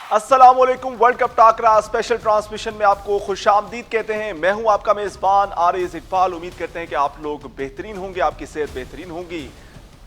अस्सलामुअलैकुम। World cup टाकरा special transmission में आपको खुशामदीद कहते हैं। मैं हूं आपका मेजबान आरिज इकबाल। उम्मीद करते हैं कि आप लोग बेहतरीन होंगे, आपकी सेहत बेहतरीन होगी।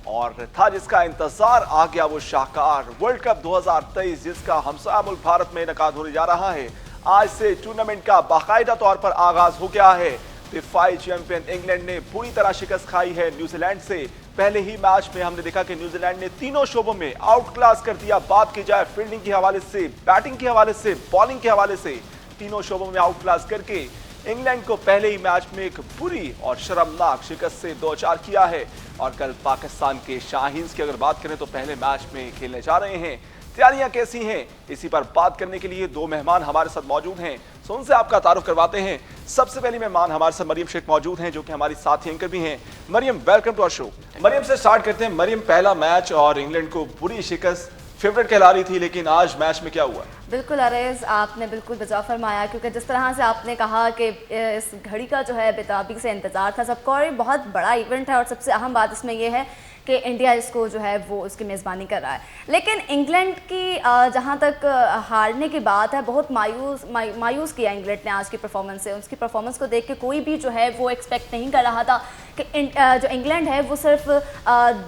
और था जिसका इंतजार आ गया वो शाहकार वर्ल्ड कप 2023 जिसका हमसाया मुल्क भारत में इनेकाद होने जा रहा है। आज से टूर्नामेंट का बाकायदा तौर पर आगाज हो गया है। दिफाई चैंपियन इंग्लैंड ने बुरी तरह शिकस्त खाई है न्यूजीलैंड से। पहले ही मैच में हमने देखा कि न्यूजीलैंड ने तीनों शोबों में आउट क्लास कर दिया। बात की जाए फील्डिंग के हवाले से, बैटिंग के हवाले से, बॉलिंग के हवाले से, तीनों शोबों में आउट क्लास करके इंग्लैंड को पहले ही मैच में एक बुरी और शर्मनाक शिकस्त से दो चार किया है। और कल पाकिस्तान के शाहीन्स की अगर बात करें तो पहले मैच में खेलने जा रहे हैं। तैयारियां कैसी हैं, इसी पर बात करने के लिए दो मेहमान हमारे साथ मौजूद हैं। सो उनसे आपका तारुफ करवाते हैं। सबसे पहली मेहमान हमारे साथ मरियम शेख मौजूद हैं, जो कि हमारी साथी एंकर भी हैं। Mariam, welcome to our show. Mariam से स्टार्ट करते हैं। मरियम, पहला मैच और इंग्लैंड को बुरी शिकस्त, फेवरेट कहला रही थी, लेकिन आज मैच में क्या हुआ? बिल्कुल अरेज, आपने बिल्कुल बजा फरमाया, क्योंकि जिस तरह से आपने कहा कि इस घड़ी का जो है बेताबी से इंतजार था सबको, और ये बहुत बड़ा इवेंट है। और सबसे अहम बात इसमें यह है कि इंडिया इसको जो है वो उसकी मेज़बानी कर रहा है। लेकिन इंग्लैंड की जहाँ तक हारने की बात है, बहुत मायूस किया इंग्लैंड ने आज की परफॉर्मेंस से। उसकी परफॉर्मेंस को देख के कोई भी जो है वो एक्सपेक्ट नहीं कर रहा था कि जो इंग्लैंड है वो सिर्फ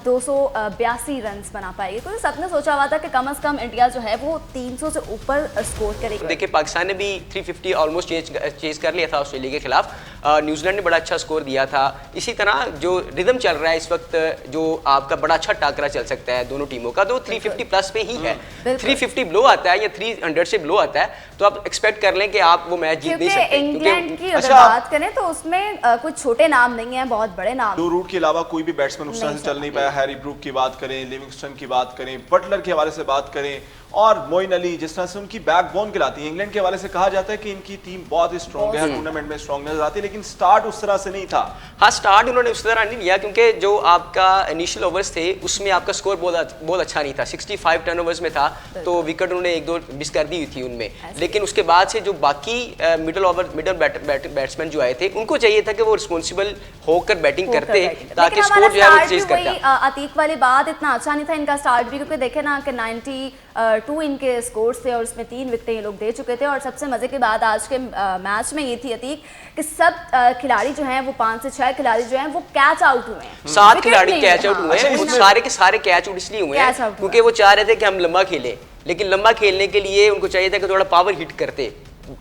282 रन बना पाएगी। तो सबने सोचा हुआ था कि कम से कम इंडिया जो है वो 300 से ऊपर स्कोर करेगी। देखिए, पाकिस्तान ने भी 350 ऑलमोस्ट चेज कर लिया था ऑस्ट्रेलिया के खिलाफ। न्यूजीलैंड ने बड़ा अच्छा स्कोर दिया था। इसी तरह जो रिदम चल रहा है इस वक्त, जो आपका बड़ा अच्छा टाकरा चल सकता है दोनों टीमों का, तो 350 प्लस पे ही है। 350 ब्लो आता है या 300 से ब्लो आता है, तो आप एक्सपेक्ट कर लें कि आप वो मैच जीत नहीं सकते। इंग्लैंड की अगर बात करें तो उसमें कुछ छोटे नाम नहीं है, बहुत बड़े नाम। दो रूट के अलावा कोई भी बैट्समैन उस तरह से चल नहीं पाया। हैरी ब्रूक की बात करें, लिविंगस्टन की बात करें, बटलर के हवाले से बात करें, और मोइन अली, जिस तरह से उनकी बैकबोन कहलाती है। इंग्लैंड के हवाले से कहा जाता है कि इनकी टीम बहुत ही स्ट्रॉन्ग है, टूर्नामेंट में स्ट्रॉन्ग नजर आती है, लेकिन स्टार्ट उस तरह से नहीं था। हाँ, स्टार्ट उन्होंने उस तरह नहीं लिया, क्योंकि जो आपका इनिशियल ओवर्स थे उसमें आपका स्कोर बहुत अच्छा नहीं था। 65 टर्नओवर्स में था, तो विकेट उन्होंने एक दो मिस कर दी हुई थी उनमें। लेकिन उसके बाद से जो बाकी मिडल बैट्समैन जो आए थे, उनको चाहिए था कि वो रिस्पॉन्सिबल होकर बैटिंग करते, ताकि स्कोर जो है वो चेज करता। अतीक वाली बात, इतना अच्छा नहीं था इनका स्टार्ट भी, क्योंकि देखे ना कि 92 इनके स्कोर्स थे और उसमें 3 विकेटें ये लोग दे चुके थे। और सबसे मजे की बात आज के मैच में ये थी अतीक कि सब खिलाड़ी जो हैं वो 5 से 6 खिलाड़ी जो हैं वो कैच आउट हुए हैं। 7 खिलाड़ी कैच आउट हुए हैं। सारे के सारे कैच आउट इसलिए हुए हैं क्योंकि वो चाह रहे थे कि हम लंबा खेलें, लेकिन लंबा खेलने के लिए उनको चाहिए था कि थोड़ा पावर हिट करते।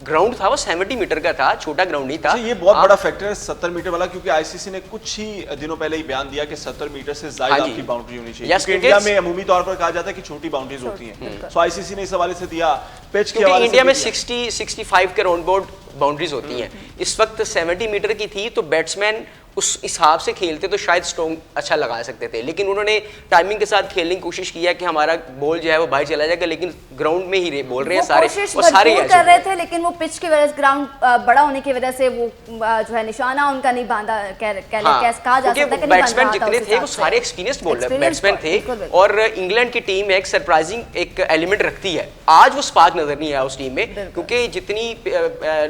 ग्राउंड था वो 70 मीटर का था, छोटा ग्राउंड नहीं था। ये बहुत बड़ा फैक्टर है 70 मीटर वाला, क्योंकि आईसीसी ने कुछ ही दिनों पहले ही बयान दिया कि 70 मीटर से ज्यादा आपकी बाउंड्री होनी चाहिए। क्योंकि इंडिया में अमूमी तौर पर कहा जाता है कि छोटी बाउंड्रीज होती हैं। सो आईसीसी ने इस हवाले से दिया। पिच के हवाले से इंडिया में 60-65 के राउंड बोर्ड बाउंड्रीज होती हैं। इस वक्त 70 मीटर की थी, तो बैट्समैन उस हिसाब से खेलते तो शायद स्ट्रोंग अच्छा लगा सकते थे। लेकिन उन्होंने टाइमिंग के साथ खेलने की कोशिश किया कि हमारा बॉल जो है वो बाहर चला जाएगा, लेकिन ग्राउंड में ही बोल रहे हैं सारे, और सारे कर रहे थे। लेकिन वो पिच की वजह से, ग्राउंड बड़ा होने की वजह से वो जो है निशाना उनका नहीं बांधा, कहा जा सकता है कि बैट्समैन जितने थे वो सारे एक्सपीरियंस्ड बॉलर बैट्समैन थे। और इंग्लैंड की टीम एक सरप्राइजिंग एक एलिमेंट रखती है। आज वो स्पार्क नजर नहीं आया उस टीम में, क्योंकि जितनी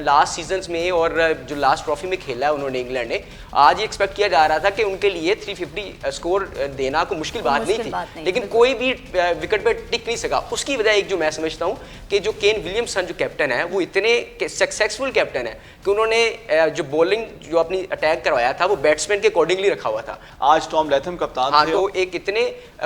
लास्ट सीजन्स में और जो लास्ट ट्रॉफी में खेला है उन्होंने इंग्लैंड ने, आज ये एक्सपेक्ट किया जा रहा था कि उनके लिए 350 स्कोर देना कोई मुश्किल बात नहीं थी, लेकिन कोई भी विकेट पे टिक नहीं सका। उसकी वजह एक जो मैं समझता हूं कि जो केन विलियमसन जो कैप्टन है, वो इतने सक्सेसफुल कैप्टन है कि उन्होंने जो बॉलिंग जो अपनी अटैक करवाया था वो बैट्समैन के अकॉर्डिंगली रखा हुआ था। आज टॉम लैथम कप्तान थे। तो एक इतने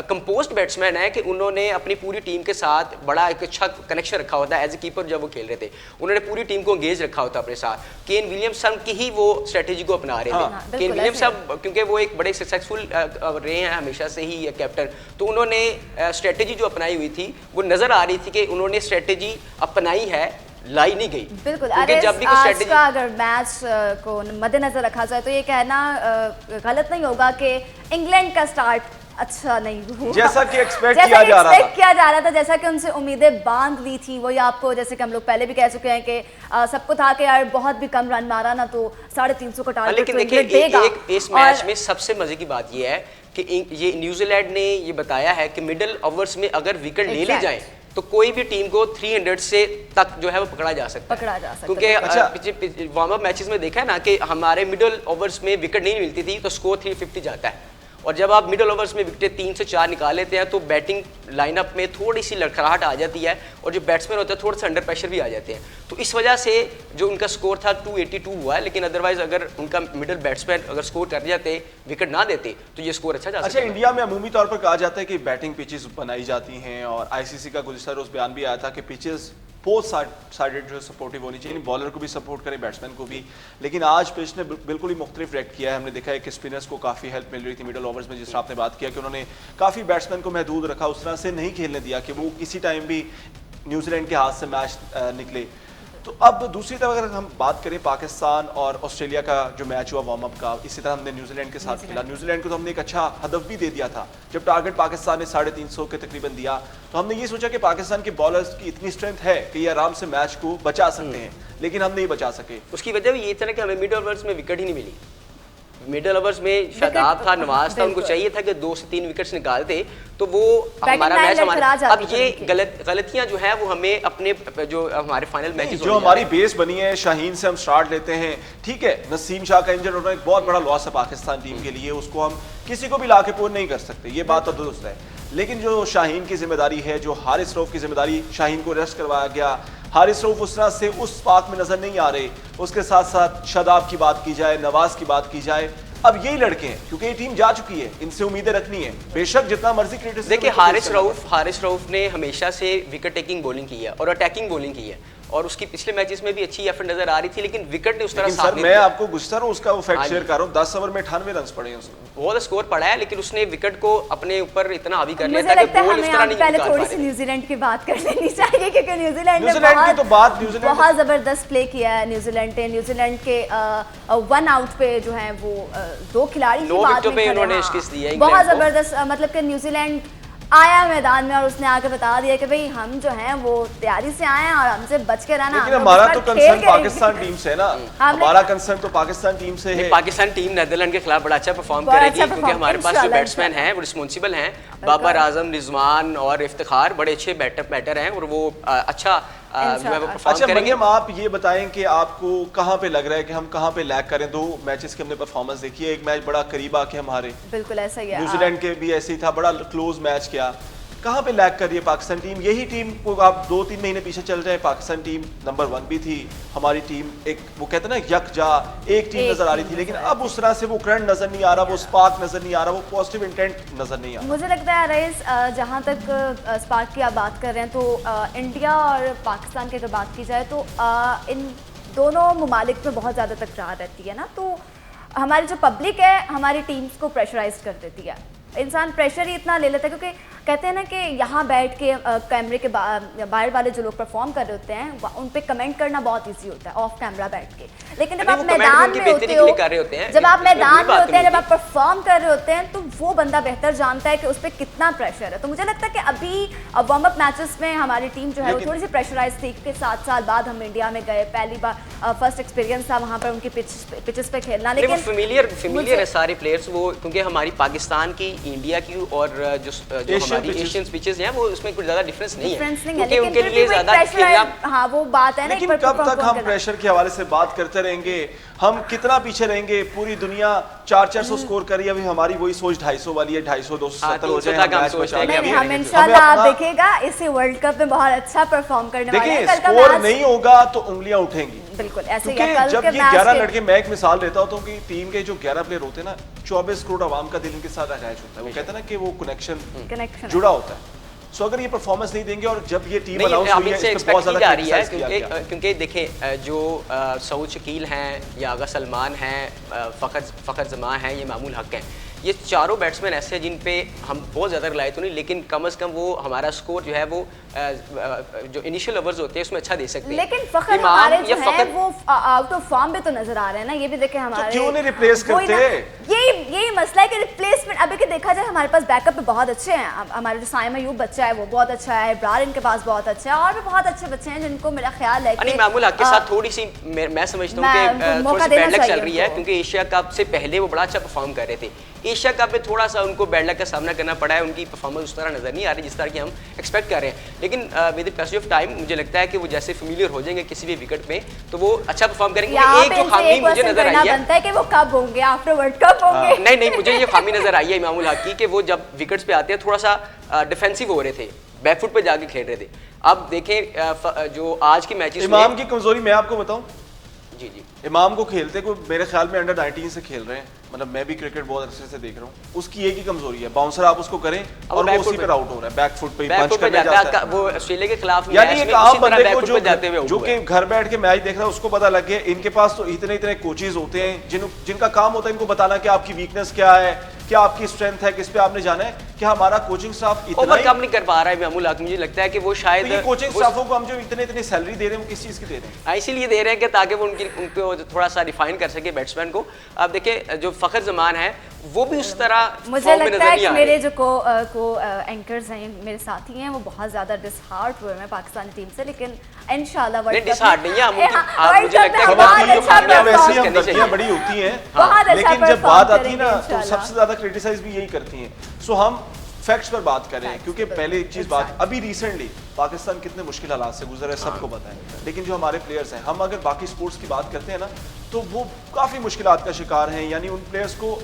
कंपोज्ड बैट्समैन है कि उन्होंने अपनी पूरी टीम के साथ बड़ा एक अच्छा कनेक्शन रखा होता है। एज ए कीपर जब वो खेल रहे थे, उन्होंने पूरी टीम को एंगेज रखा होता अपने साथ। केन विलियमसन की ही वो स्ट्रेटेजी को अपना रहे थे। केन विलियमसन क्योंकि वो एक बड़े सक्सेसफुल रहे हैं हमेशा से ही कैप्टन, तो उन्होंने स्ट्रेटेजी जो अपनाई हुई थी वो नजर आ रही थी कि उन्होंने स्ट्रेटेजी अपनाई है, लाई नहीं गई। बिल्कुल। जब भी आज का अगर मैच को मद्देनजर रखा जाए तो ये कहना गलत नहीं होगा कि इंग्लैंड का स्टार्ट अच्छा नहीं हुआ, जैसा कि एक्सपेक्ट किया जा रहा था, जैसा कि उनसे उम्मीदें बांध ली थी। वही आपको, जैसे कि हम लोग पहले भी कह चुके हैं कि सबको था कि यार बहुत भी कम रन मारा ना तो 350 का टारगेट। लेकिन देखिए, इस मैच में सबसे मजे की बात यह है कि ये न्यूजीलैंड ने ये बताया है कि मिडिल ओवर्स में अगर विकेट ले ली जाए तो कोई भी टीम को 300 से तक जो है वो पकड़ा जा सकता है। क्योंकि वार्म अप मैचेस में देखा है ना कि हमारे मिडिल ओवर्स में विकेट नहीं मिलती थी तो स्कोर 350 जाता है। और जब आप मिडल ओवर्स में विकेट 3 से 4 निकाल लेते हैं तो बैटिंग लाइनअप में थोड़ी सी लड़खड़ाहट आ जाती है और जो बैट्समैन होते हैं थोड़ा सा अंडर प्रेशर भी आ जाते हैं। तो इस वजह से जो उनका स्कोर था 282 हुआ है, लेकिन अदरवाइज अगर उनका मिडल बैट्समैन अगर स्कोर कर जाते, विकेट ना देते, तो ये स्कोर अच्छा जा सकता। अच्छा, इंडिया में अमूमी तौर पर कहा जाता है कि बैटिंग पिचेस बनाई जाती हैं और आईसीसी का गुज़िश्ता रोज़ बयान भी आया था कि पिचेस बोथ साइडेड जो सपोर्टिव होनी चाहिए, बॉलर को भी सपोर्ट करें, बैट्समैन को भी। लेकिन आज पिच ने बिल्कुल ही मुख्तलिफ रिएक्ट किया है। हमने देखा है कि स्पिनर्स को काफ़ी हेल्प मिल रही थी मिडल ओवर्स में, जिस तरह आपने बात किया कि उन्होंने काफ़ी बैट्समैन को महदूद रखा, उस तरह से नहीं खेलने दिया कि वो किसी टाइम भी न्यूजीलैंड के हाथ से मैच निकले। तो अब दूसरी तरफ अगर हम बात करें पाकिस्तान और ऑस्ट्रेलिया का जो मैच हुआ वार्म अप का, इसी तरह हमने न्यूजीलैंड के साथ खेला। न्यूजीलैंड को तो हमने एक अच्छा हदफ भी दे दिया था। जब टारगेट पाकिस्तान ने 350 के तकरीबन दिया तो हमने ये सोचा कि पाकिस्तान के बॉलर्स की इतनी स्ट्रेंथ है कि ये आराम से मैच को बचा सकते हैं, लेकिन हम नहीं बचा सके। उसकी वजह भी ये था कि हमें मिडल ओवर्स में विकेट ही नहीं मिली। मिडल ओवर्स में शादाब था, नवाज था, उनको चाहिए था कि 2 से 3 विकेट्स निकालते तो वो हमारा मैच हमारा। अब ये गलतियां जो है वो हमें अपने जो हमारे फाइनल मैचेस जो हमारी बेस बनी है, शाहीन से हम स्टार्ट लेते हैं, ठीक है, नसीम शाह का इंजर्ड होना एक बहुत बड़ा लॉस है पाकिस्तान टीम के लिए, उसको हम किसी को भी लाके पूर्ण नहीं कर सकते, ये बात तो दुरुस्त है। लेकिन जो शाहीन की जिम्मेदारी है, जो हारिस रऊफ की जिम्मेदारी, शाहीन को रेस्ट करवाया गया, हारिस रऊफ उस तरह से उस पाक में नजर नहीं आ रहे। उसके साथ साथ शादाब की बात की जाए, नवाज की बात की जाए, अब यही लड़के हैं क्योंकि ये टीम जा चुकी है, इनसे उम्मीदें रखनी है। बेशक जितना मर्जी क्रिटिसिज्म, देखिए हारिस रऊफ ने हमेशा से विकेट टेकिंग बॉलिंग की है और अटैकिंग बॉलिंग की है और उसकी पिछले मैचेस में भी अच्छी एफर्ट नजर आ रही थी, लेकिन विकेट ने उस तरह साथ नहीं दिया। मैं आपको गुस्सा हूं, उसका वो फैक्ट शेयर कर रहा हूं, 10 ओवर में 98 रन पड़े हैं उसको। बहुत स्कोर पड़ा है, लेकिन उसने विकेट को अपने ऊपर इतना हावी कर लिया था कि बॉल इस तरह नहीं पहले थोड़ी सी न्यूजीलैंड की बात कर लेनी चाहिए क्योंकि न्यूजीलैंड ने की तो बात बहुत जबरदस्त प्ले किया है। न्यूजीलैंड के 1 आउट पे जो है वो 2 खिलाड़ी बहुत जबरदस्त, मतलब कि न्यूजीलैंड आया मैदान में और उसने आके बता दिया कि भाई हम जो हैं वो तैयारी से आए हैं और हमसे बच के रहना। लेकिन हमारा तो कंसर्न पाकिस्तान टीम से है ना, हमारा कंसर्न तो पाकिस्तान टीम से है। पाकिस्तान टीम नीदरलैंड के खिलाफ बड़ा अच्छा परफॉर्म करेगी क्योंकि हमारे पास जो बैट्समैन हैं वो रिस्पॉन्सिबल हैं, बाबर आजम, रिजवान और इफ्तिखार बड़े अच्छे बैटर हैं और वो अच्छा अच्छा मरियम, आप ये बताएं कि आपको कहाँ पे लग रहा है कि हम कहाँ पे लैग करें? 2 मैचेस की हमने परफॉर्मेंस देखी है, एक मैच बड़ा करीब आके हमारे बिल्कुल ऐसा ही है, न्यूजीलैंड के भी ऐसे ही था, बड़ा क्लोज मैच किया। कहाँ पे लैग कर रही है पाकिस्तान टीम? यही टीम को आप 2-3 महीने पीछे चल जाए, पाकिस्तान टीम नंबर 1 भी थी, हमारी टीम एक वो कहते हैं ना यकजा एक टीम नजर आ रही थी, लेकिन अब उस तरह से वो करंट नजर नहीं आ रहा, वो स्पार्क नजर नहीं आ रहा, वो पॉजिटिव इंटेंट नजर नहीं आ रहा। मुझे लगता है रईस, जहाँ तक स्पार्क की आप बात कर रहे हैं तो इंडिया और पाकिस्तान की अगर बात की जाए तो इन दोनों ममालिक में बहुत ज़्यादा तकरार रहती है ना, तो हमारी जो पब्लिक है हमारी टीम्स को प्रेशराइज कर देती है। इंसान प्रेशर ही इतना ले लेता है क्योंकि कहते हैं ना कि यहाँ बैठ के कैमरे के बाहर वाले जो लोग परफॉर्म कर रहे होते हैं उन पे कमेंट करना बहुत इजी होता है ऑफ कैमरा बैठ के, लेकिन जब आप मैदान में होते हो, जब आप मैदान में होते हैं, जब आप परफॉर्म कर रहे होते हैं तो वो बंदा बेहतर जानता है कि उस पर कितना प्रेशर है। तो मुझे लगता है कि अभी वार्म अप मैचेस में हमारी टीम जो है वो थोड़ी सी प्रेशराइज थी क्योंकि 7 साल बाद हम इंडिया में गए, पहली बार फर्स्ट एक्सपीरियंस था वहाँ पर उनकी पिचेस पे खेलना, लेकिन फेमिलियर है सारे प्लेयर्स वो, क्योंकि हमारी पाकिस्तान की, इंडिया की और जो हमारी एशियन पिचेस हैं वो उसमें कुछ ज्यादा डिफरेंस नहीं है क्योंकि उनके लिए ज्यादा खेलना। हाँ वो बात है ना, लेकिन कब तक हम प्रेशर के हवाले से बात करते रहेंगे? हम कितना पीछे रहेंगे? पूरी दुनिया 400 स्कोर करी, अभी हमारी वही सोच 250 वाली है, 250 270 हो जाए। हम इंशाल्लाह आप देखिएगा इसी वर्ल्ड कप में बहुत अच्छा परफॉर्म करने वाले हैं। स्कोर नहीं होगा तो उंगलियां उठेंगी, बिल्कुल ऐसे ही है। जब ये 11 लड़के, मैं एक मिसाल देता हूं कि टीम के जो 11 प्लेयर होते हैं ना, 24 करोड़ आवाम का दिल इनके साथ अटैच होता है, वो कहते हैं ना कि वो कनेक्शन जुड़ा होता है। सो अगर ये परफॉर्मेंस नहीं देंगे और जब ये टीम अनाउंस हुई है, इस पे बहुत ज्यादा क्रिटिसाइज किया गया क्योंकि देखें जो सऊद शकील हैं या आगा सलमान हैं, फ़खर जमा हैं, ये मामूल हक हैं, ये चारों बैट्समैन ऐसे हैं जिन पे हम बहुत ज़्यादा रिलाय तो नहीं, लेकिन कम से कम वो हमारा स्कोर जो है वो जो इनिशियल ओवर्स होते हैं उसमें अच्छा दे सकते हैं। लेकिन फ़खर हमारे जो है वो आउट ऑफ फॉर्म पे तो नजर आ रहे हैं ना, ये भी देखें हमारे, तो क्यों नहीं रिप्लेस करते? यही मसला है कि रिप्लेसमेंट अभी के देखा जाए हमारे पास बैकअप पे बहुत अच्छे हैं। हमारे जो साइम अयूब बच्चा है वो बहुत अच्छा है, इब्रार इनके पास बहुत अच्छा है और भी बहुत अच्छे बच्चे हैं जिनको मेरा ख्याल है कि मामूल हक के साथ थोड़ी सी मैं समझता हूँ कि थोड़ी सी बैड लक चल रही है क्योंकि एशिया कप से पहले वो बड़ा अच्छा परफॉर्म कर रहे थे। एशिया कप में थोड़ा सा उनको बैड लक का सामना करना पड़ा है, उनकी परफॉर्मेंस उस तरह नजर नहीं आ रही जिस तरह की हम एक्सपेक्ट कर रहे हैं। लेकिन with the passage of time मुझे लगता है कि वो जैसे फेमिलियर हो जाएंगे किसी भी विकेट पे तो वो अच्छा परफॉर्म करेंगे। एक जो खामी मुझे नजर आई है कि वो कब होंगे, आफ्टर वर्ल्ड कप होंगे। नहीं, मुझे ये खामी नजर आई है इमामुल हक की कि वो जब विकेट्स पे आते हैं थोड़ा सा डिफेंसिव हो रहे थे, बैकफुट पे जाके खेल रहे थे। अब देखें जो आज के मैचेस में इमाम की कमजोरी मैं आपको बताऊं, जी इमाम को खेलते को मेरे ख्याल में अंडर 19 से खेल रहे हैं, मतलब मैं भी क्रिकेट बहुत अच्छे से देख रहा हूँ। उसकी एक ही कमजोरी है, बाउंसर आप उसको करें और वो उसी पर आउट हो रहा है, बैक फुट पे पंच करने जाता है। वो ऑस्ट्रेलिया के खिलाफ यानी एक आम बंदे को जो कि घर बैठ के मैच देख रहा है उसको पता लग गया इनके पास तो इतने कोचेज होते हैं जिनका काम होता है इनको बताना कि आपकी वीकनेस क्या है, क्या आपकी स्ट्रेंथ है, किस पे आपने जाना है। क्या हमारा कोचिंग स्टाफ इतना ओवरकम नहीं कर पा रहा है इमामुल हक? मुझे लगता है कि वो शायद ये कोचिंग स्टाफों को हम जो इतने सैलरी दे रहे हैं वो किस चीज की दे रहे हैं? इसीलिए दे रहे हैं कि ताकि वो उनको थोड़ा सा रिफाइन कर सके बैट्समैन को। अब देखिए जो फखर जमान है वो भी उस तरह मुझे लगता है कि मेरे जो को एंकर्स हैं, मेरे साथी हैं, वो बहुत ज्यादा डिसहार्ट हुए हैं पाकिस्तानी टीम से, लेकिन इंशाल्लाह वर्ल्ड कप डिसहार्ट नहीं है मुझे लगता है गलतियां बड़ी होती हैं, लेकिन जब बात आती है ना तो सबसे ज्यादा क्रिटिसाइज भी यही करती हैं। सो हम फैक्ट्स पर बात कर रहे हैं क्योंकि पहले एक चीज बात, अभी रिसेंटली पाकिस्तान कितने मुश्किल हालात से गुजर है सबको पता है, लेकिन जो हमारे प्लेयर्स हैं, हम अगर बाकी स्पोर्ट्स की बात करते हैं ना तो वो काफी मुश्किलात का शिकार हैं। यानी उन प्लेयर्स को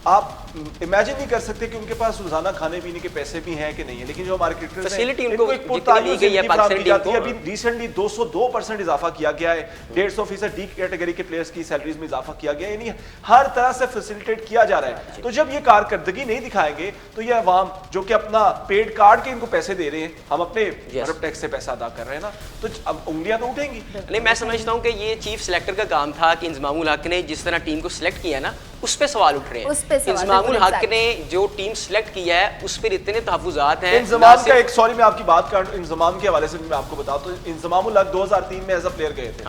आप इमेजिन नहीं कर सकते कि उनके पास रोजाना खाने पीने के पैसे भी हैं कि नहीं है, लेकिन जो हमारे क्रिकेटर्स हैं इनको एक पुरतायूं जिंदगी फराहम की जाती है। अभी रिसेंटली 202% इजाफा किया गया है, 150% डी कैटेगरी के प्लेयर्स की सैलरीज में इजाफा किया गया है, यानी हर तरह से फैसिलिटेट किया जा रहा है। तो जब ये कारकर्दगी नहीं दिखाएंगे तो ये अवाम जो कि अपना पेड काट के इनको पैसे दे रहे हैं, हम अपने अरब टैक्स से पैसा अदा कर रहे हैं ना, तो अब उंगलियां तो उठेंगी। नहीं, मैं समझता हूँ कि ये चीफ सिलेक्टर का काम था कि इंजमामुल हक ने जिस तरह टीम को सिलेक्ट किया ना उस पे सवाल उठ रहे हैं। इंजमामुल हक ने जो टीम सिलेक्ट किया है उस पर इतने तहफुजात हैं। इंजमाम का एक, सॉरी मैं आपकी बात कर, इंजमाम के हवाले से मैं आपको बताऊं तो इंजमामुल हक 2003 में एज अ प्लेयर गए थे,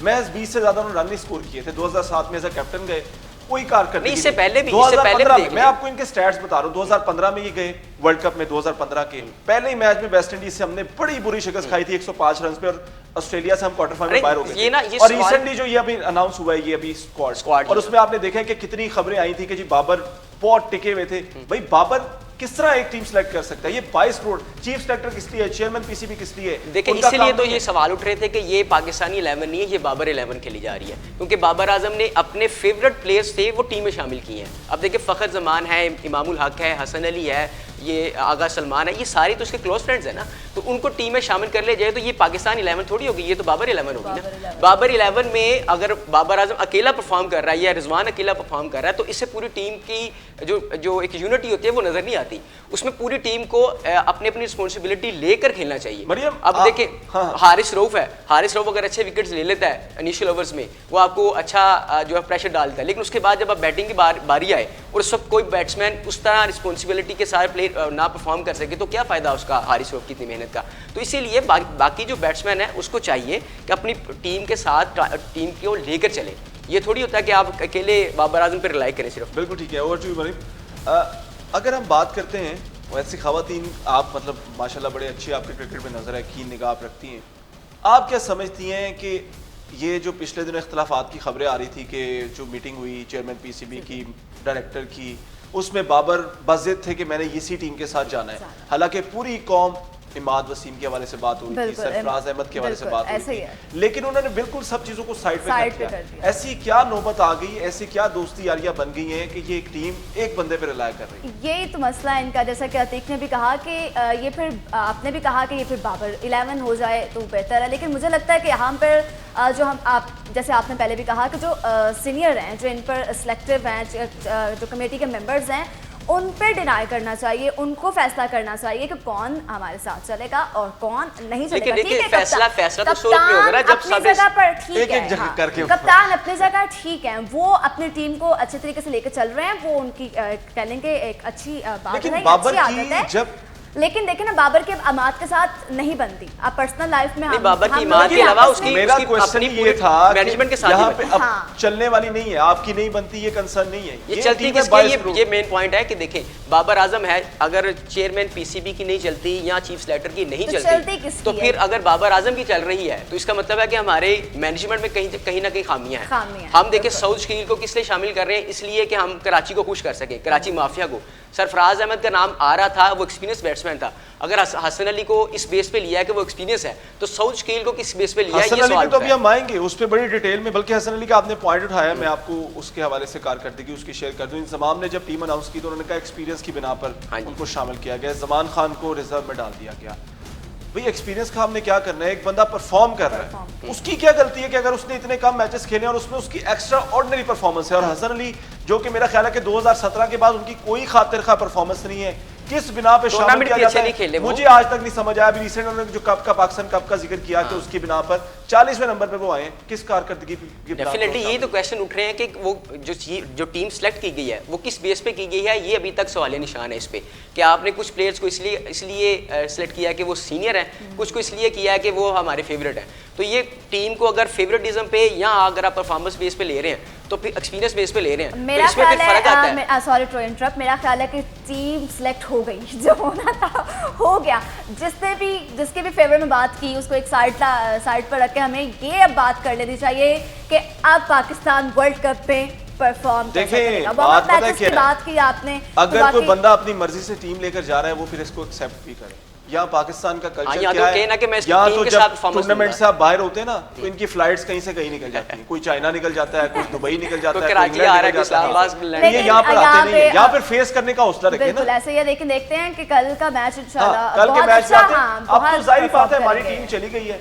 महज 20 से ज्यादा उन्होंने रन नहीं स्कोर किए थे। 2007 में एज अ कैप्टन गए, कोई कारकर्दगी इससे पहले भी 2015 मैं आपको इनके स्टैट्स बता रहा हूं, 2015 में ये गए वर्ल्ड कप में, 2015 के पहले ही मैच में वेस्ट इंडीज से हमने बड़ी बुरी शिकस्त खाई थी 105 रन पे, और ऑस्ट्रेलिया से हम क्वार्टर फाइनल में बाहर हो गए। और रिसेंटली जो ये अभी अनाउंस हुआ है ये अभी स्क्वाड, और उसमें आपने देखा है कि कितनी खबरें आई थी कि जी बाबर बहुत टिके हुए थे। भाई बाबर किस तरह एक टीम सेलेक्ट कर सकता है? ये 22 करोड़, चीफ सेलेक्टर किस लिए है, चेयरमैन पीसीबी किस लिए है? देखिए इसीलिए तो ये सवाल उठ रहे थे कि ये पाकिस्तानी 11 नहीं है, ये बाबर 11 खेली जा रही है, क्योंकि बाबर आजम ने अपने फेवरेट प्लेयर्स थे वो टीम में शामिल किए हैं। अब देखिए फखर जमान है, इमामुल हक है, हसन अली है, ये आगा सलमान है, ये सारे तो उसके क्लोज फ्रेंड्स हैं ना, तो उनको टीम में शामिल कर ले जाए तो ये पाकिस्तान 11 थोड़ी होगी, ये तो बाबर 11 होगी ना। बाबर 11 में अगर बाबर आजम अकेला परफॉर्म कर रहा है या रिजवान अकेला परफॉर्म कर रहा है तो इससे पूरी टीम की जो एक यूनिटी होती है वो नजर नहीं आती। उसमें पूरी टीम को अपनी अपनी रिस्पॉन्सिबिलिटी लेकर खेलना चाहिए। अब देखिए हारिस रऊफ है, हारिस रऊफ अगर अच्छे विकेट्स ले लेता है इनिशियल ओवर्स में, वो आपको अच्छा जो है प्रेशर डालता है, लेकिन उसके बाद जब आप बैटिंग की बारी आए और उस वक्त कोई बैट्समैन उस तरह रिस्पॉन्सिबिलिटी के साथ प्ले ना परफॉर्म कर सके तो क्या फायदा उसका हारिस रऊफ की इतनी मेहनत का। तो इसीलिए बाकी जो बैट्समैन है उसको चाहिए कि अपनी टीम के साथ टीम को लेकर चले, ये थोड़ी होता है कि आप अकेले बाबर आजम पर रिलाई करें सिर्फ। बिल्कुल ठीक है। और अगर हम बात करते हैं वैसी खवातीन, आप मतलब माशाल्लाह बड़े अच्छी आपके क्रिकेट में नजर है, कीन निगाह आप रखती हैं, आप क्या समझती हैं कि ये जो पिछले दिनों इख्तलाफात की खबरें आ रही थी कि जो मीटिंग हुई चेयरमैन पीसीबी की, डायरेक्टर की, उसमें बाबर बज़िद थे कि मैंने इसी टीम के साथ जाना है, हालांकि पूरी कौम इमाद वसीम के हवाले से बात हुई थी, सरफराज अहमद के हवाले से बात हुई थी, लेकिन उन्होंने बिल्कुल सब चीजों को साइड पे कर दिया। ऐसी क्या नौबत आ गई, ऐसी क्या दोस्ती यारियां बन गई हैं कि ये एक टीम एक बंदे पे रिलाय कर रही है? यही तो मसला है इनका, जैसा कि अतीक ने भी कहा कि ये फिर आपने भी कहा कि ये फिर बाबर 11 हो जाए तो बेहतर है, लेकिन मुझे लगता है कि यहाँ पर जो हम आप जैसे आपने पहले भी कहा कि जो सीनियर हैं, जो इन पर सिलेक्टिव हैं, जो कमेटी के मेंबर्स हैं, उन पे डिनाई करना चाहिए, उनको फैसला करना चाहिए कि कौन हमारे साथ चलेगा और कौन नहीं चलेगा। ठीक है, फैसला तो सूरत में होगा ना जब अपनी जगह पर ठीक है, कप्तान अपनी जगह ठीक है, वो अपनी टीम को अच्छे तरीके से लेकर चल रहे हैं, वो उनकी कहने के एक अच्छी बात है, अच्छी आदत है। लेकिन देखिए ना बाबर के अमाद के साथ नहीं बनती, आप पर्सनल लाइफ में बाबर की अमाद के अलावा उसकी मेरा क्वेश्चन ये था मैनेजमेंट के साथ यहाँ पे अब चलने वाली नहीं है, आपकी नहीं बनती, ये कंसर्न नहीं है, ये चलती किसकी, ये मेन पॉइंट है कि देखें बाबर आजम है, अगर चेयरमैन पीसीबी की नहीं चलती या चीफ सेलेक्टर की नहीं चलती तो फिर अगर बाबर आजम की चल रही है तो इसका मतलब है कि हमारे मैनेजमेंट में कहीं ना कहीं खामियां हैं। हम देखें सऊद शकील को किस लिए शामिल कर रहे हैं, इसलिए कि हम कराची को खुश कर सकें, कराची माफिया को। सरफराज अहमद का नाम आ रहा था, वो एक्सपीरियंस बैट्समैन था। अगर हसन अली को इस बेस पे लिया है कि वो एक्सपीरियंस है, तो सऊद शकील को किस बेस पे लिया है, ये सवाल तो अभी हम आएंगे उस पर बड़ी डिटेल में। बल्कि हसन अली का आपने पॉइंट उठाया, मैं आपको उसके हवाले से कारकर्दगी उसकी शेयर कर दूं। इंतजाम ने जब टीम अनाउंस की तो उन्होंने कहा एक्सपीरियंस की बिना पर उनको शामिल किया गया। जमान खान को रिजर्व में डाल दिया गया। भाई एक्सपीरियंस का हमने क्या करना है, एक बंदा परफॉर्म कर रहा है, उसकी क्या गलती है कि अगर उसने इतने कम मैचेस खेले और उसमें उसकी एक्स्ट्रा ऑर्डिनरी परफॉर्मेंस है। और हसन अली जो कि मेरा ख्याल है कि 2017 के बाद उनकी कोई खातिर खा परफॉर्मेंस नहीं है, किस बिना पे शामिल किया जाता है मुझे आज तक नहीं समझ आया। अभी रिसेंट उन्होंने जो कप का पाकिस्तान कप का जिक्र किया कि उसकी बिना पर 40वें नंबर पे वो आए, किस कारकर्दगी की डेफिनेटली यही तो क्वेश्चन उठ रहे हैं कि वो जो टीम सेलेक्ट की गई है वो किस बेस पे की गई है, ये अभी तक सवालिया निशान है इस पे कि आपने कुछ प्लेयर्स को इसलिए सेलेक्ट किया कि वो सीनियर हैं, कुछ को इसलिए किया है कि वो हमारे फेवरेट हैं। तो ये टीम को अगर फेवरेटिज्म पे या अगर आप परफॉर्मेंस बेस पे ले रहे हैं तो फिर एक्सपीरियंस बेस पे ले रहे हैं, मेरा तो इसमें फर्क आता है। सॉरी टू इंटरप्ट, मेरा ख्याल है कि टीम सेलेक्ट हो गई, जो होना था हो गया। जिसके भी फेवर में बात की उसको एक साइड पर रख के हमें ये अब बात कर लेनी चाहिए कि अब पाकिस्तान वर्ल्ड कप पे परफॉर्म देखें। बात की आपने, अगर कोई बंदा अपनी मर्जी से टीम लेकर जा रहा है वो फिर इसको एक्सेप्ट भी करे। या पाकिस्तान का कल्चर क्या है, या तो जब टूर्नामेंट से आप बाहर होते हैं ना तो इनकी फ्लाइट्स कहीं से कहीं निकल जाती हैं, कोई चाइना निकल जाता है, कोई दुबई निकल जाता है, कराची आ रहा है, इस्लामाबाद, ये यहाँ पर आते नहीं है, यहाँ पर फेस करने का हौसला रखें ना। ऐसे ही लेकिन देखते हैं कि कल का मैच इंशाल्लाह कल के मैच अब तो जाहिर बात है हमारी टीम चली गई है,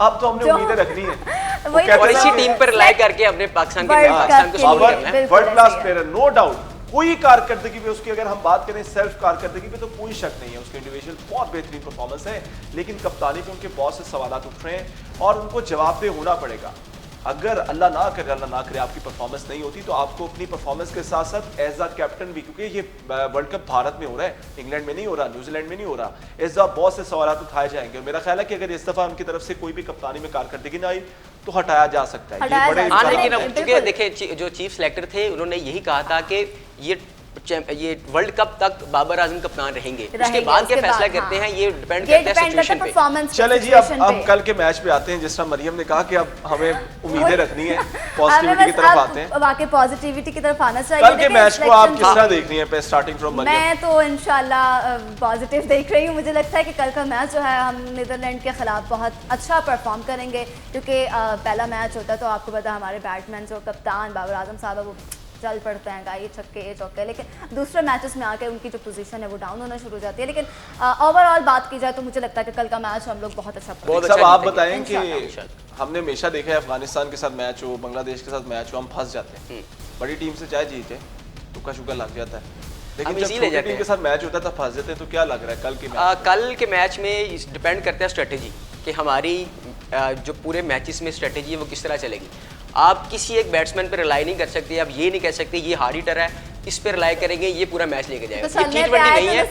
अब तो हमने उम्मीदें रखनी है और इसी टीम पर रिलाई करके अपने पाकिस्तान को world class player, no doubt. कोई कारकर्दगी पे उसकी अगर हम बात करें सेल्फ कारकर्दगी पे तो कोई शक नहीं है, उसके इंडिविजुअल बहुत बेहतरीन परफॉर्मेंस है, लेकिन कप्तानी पे उनके बहुत से सवालात उठ रहे हैं और उनको जवाबदेह होना पड़ेगा। अगर अल्लाह ना करे आपकी परफॉर्मेंस नहीं होती तो आपको अपनी परफॉर्मेंस के साथ साथ एज अ कैप्टन भी, क्योंकि ये वर्ल्ड कप भारत में हो रहा है, इंग्लैंड में नहीं हो रहा, न्यूजीलैंड में नहीं हो रहा, एज अ बहुत से सवाल उठाए जाएंगे। और मेरा ख्याल है कि अगर इस दफा उनकी तरफ से कोई भी कप्तानी में कारकर्दगी ना आई तो हटाया जा सकता है। लेकिन देखिए जो चीफ सेलेक्टर थे उन्होंने यही कहा था कि ये वर्ल्ड कप तक बाबर आजम कप्तान रहेंगे, उसके बाद क्या फैसला करते हैं ये डिपेंड करता है सिचुएशन पे। चले जी अब हम कल के मैच पे आते हैं। जिस तरह मरियम ने कहा कि अब हमें उम्मीदें रखनी है, पॉजिटिविटी की तरफ आते हैं, वाकई पॉजिटिविटी की तरफ आना चाहिए। कल के मैच को आप किस तरह देख रही हैं स्टार्टिंग फ्रॉम मरियम? मैं तो इंशाल्लाह पॉजिटिव देख रही हूँ। मुझे लगता है कि कल का मैच जो है हम नीदरलैंड के खिलाफ बहुत अच्छा परफॉर्म करेंगे, क्योंकि पहला मैच होता है तो आपको पता है हमारे बैट्समैन जो कप्तान बाबर आजम साहब वो चल पड़ते हैं, ये छक्के ये चौके, लेकिन दूसरे मैचेस में आके उनकी जो पोजीशन है वो डाउन होना शुरू हो जाती है। लेकिन ओवरऑल बात की जाए तो मुझे लगता है कि कल का मैच हम लोग बहुत अच्छा आप बताएं कि हमने हमेशा देखा है अफगानिस्तान के साथ मैच हो, बांग्लादेश के साथ मैच हो, हम फंस जाते हैं। बड़ी टीम से चाहे जीते तुक्का शुक्का लग जाता है, लेकिन जब छोटी टीम के साथ मैच होता है तब फंस जाते हैं। तो क्या लग रहा है कल के मैच में डिपेंड करता है स्ट्रेटेजी कि हमारी जो पूरे मैचेस में स्ट्रेटेजी है वो किस तरह चलेगी। आप किसी एक बैट्समैन पर रिलाई नहीं कर सकते, आप ये नहीं कह सकते ये हार्ड हिटर है इस पर रिलाई करेंगे ये पूरा मैच लेके जाएगा। तो ये T20 नहीं है,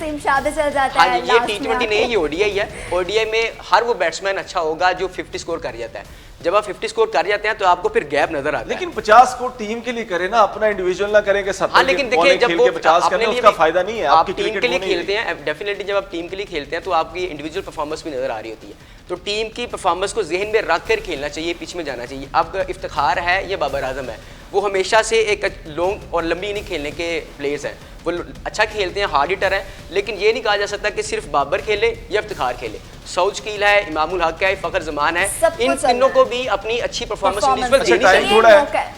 हाँ ये T20 नहीं है, ये ODI है। ODI में हर वो बैट्समैन अच्छा होगा जो 50 स्कोर कर जाता है। जब आप 50 स्कोर कर जाते हैं तो आपको फिर गैप नजर आता है। लेकिन 50 स्कोर टीम के लिए करें ना, अपना इंडिविजुअल ना करें कि 70 लेकिन देखिए जब वो 50 करने उसका फायदा नहीं है। आप टीम के लिए खेलते हैं, डेफिनेटली जब आप टीम के लिए खेलते हैं तो आपकी इंडिविजुअल परफॉर्मेंस भी नजर आ रही होती है। तो टीम की परफॉर्मेंस को जहन में रख कर खेलना चाहिए, पिच में जाना चाहिए। अब इफ्तिखार है या बाबर आजम है, वो हमेशा से एक लॉन्ग और लंबी इनिंग खेलने के प्लेयर्स हैं, वो अच्छा खेलते हैं, हार्ड हिटर हैं। लेकिन ये नहीं कहा जा सकता कि सिर्फ बाबर खेले या इफ्तिखार खेले। सऊद शकील है, इमामुल हक है, फखर जमान है, इन तीनों को भी अपनी अच्छी परफॉर्मेंस टाइम थोड़ा है।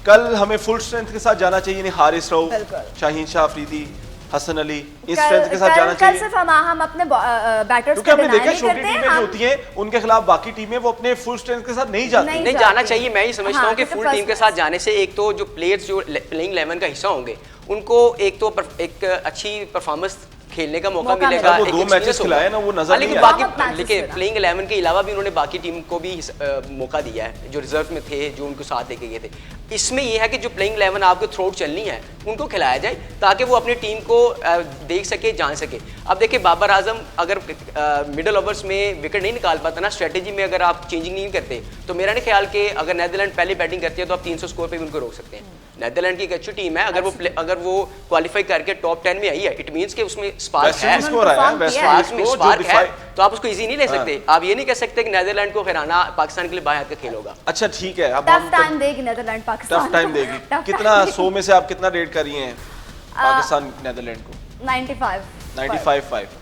कल हमें फुल स्ट्रेंथ के साथ जाना चाहिए, हारिस रऊफ, शाहीन शाह अफरीदी, हसन अली, इस स्ट्रेंथ के साथ जाना चाहिए। सिर्फ हम अपने बैटर्स को हमने देखा छोटी टीमें जो होती हैं उनके खिलाफ बाकी टीमें वो अपने फुल स्ट्रेंथ के साथ नहीं जाती। नहीं जाना चाहिए। मैं ये समझता हूँ कि फुल टीम के साथ जाने से एक तो जो प्लेयर्स जो प्लेइंग 11 का हिस्सा होंगे उनको एक तो एक अच्छी परफॉर्मेंस खेलने का मौका मिलेगा। वो 2 मैचेस खिलाए ना वो नजर नहीं आया। लेकिन प्लेइंग 11 के अलावा भी उन्होंने बाकी टीम को भी मौका दिया है जो रिजर्व में थे, जो उनको साथ लेके गए थे। इसमें यह है कि जो प्लेइंग 11 आपको थ्रोट चलनी है उनको खिलाया जाए ताकि वो अपनी टीम को देख सके, जान सके। अब देखिए बाबर आजम अगर मिडल ओवर्स में विकेट नहीं निकाल पाता ना, स्ट्रेटेजी में अगर आप चेंजिंग नहीं करते तो मेरा नहीं ख्याल कि अगर नीदरलैंड पहले बैटिंग करती है तो आप 300 स्कोर पे भी उनको रोक सकते हैं। नीदरलैंड की एक अच्छी टीम है, अगर वो क्वालिफाई करके टॉप 10 में आई है, इट मींस कि उसमें स्पार्क है, स्पार्क है, तो आप उसको इजी नहीं ले सकते। आप ये नहीं कह सकते कि नीदरलैंड को हराना पाकिस्तान के लिए बाहर का खेल होगा। अच्छा ठीक है, अब टफ टाइम देगी नीदरलैंड पाकिस्तान, टफ टाइम देगी। कितना 100 में से आप कितना रेट कर रही हैं पाकिस्तान नीदरलैंड को? 95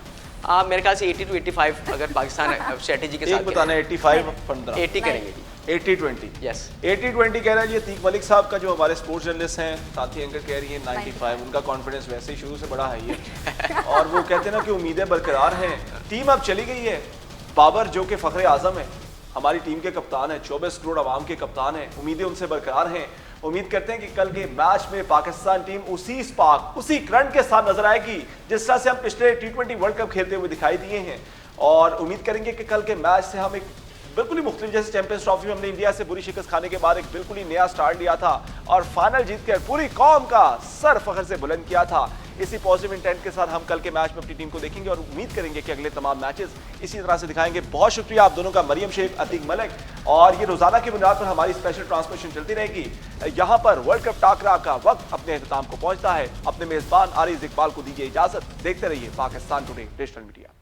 मेरे ख्याल से 80 to 85 अगर पाकिस्तान स्ट्रेटेजी के साथ बताना 85 15 80 करेंगे जी। 80-20 यस 80-20 कह रहा है ये अतीक मलिक साहब का, जो हमारे स्पोर्ट्स जर्नलिस्ट हैं, साथी एंकर कह रही है 95। उनका कॉन्फिडेंस वैसे ही शुरू से बड़ा हाई है और वो कहते हैं ना कि उम्मीदें बरकरार हैं। टीम अब चली गई है, बाबर जो कि फ़ख्र आज़म है, हमारी टीम के कप्तान है, 24 करोड़ आवाम के कप्तान हैं, उम्मीदें उनसे बरकरार हैं। उम्मीद करते हैं कि कल के मैच में पाकिस्तान टीम उसी स्पार्क, उसी करंट के साथ नजर आएगी जिस तरह से हम पिछले T20 वर्ल्ड कप खेलते हुए दिखाई दिए हैं। और उम्मीद करेंगे कि कल के मैच से हम एक बिल्कुल ही मुख्तलिफ, जैसे चैंपियंस ट्रॉफी में हमने इंडिया से बुरी शिकस्त खाने के बाद एक बिल्कुल ही नया स्टार्ट लिया था और फाइनल जीतकर पूरी कौम का सर फख्र से बुलंद किया था। इसी पॉजिटिव इंटेंट के साथ हम कल के मैच में अपनी टीम को देखेंगे और उम्मीद करेंगे कि अगले तमाम मैचेस इसी तरह से दिखाएंगे। बहुत शुक्रिया आप दोनों का, मरियम शेख, अतीक मलिक। और ये रोजाना की बुनियाद पर हमारी स्पेशल ट्रांसमिशन चलती रहेगी। यहाँ पर वर्ल्ड कप टाकरा का वक्त अपने अख्ताम को पहुंचता है। अपने मेजबान आरिज इकबाल को दीजिए इजाजत। देखते रहिए पाकिस्तान टुडे डिजिटल मीडिया।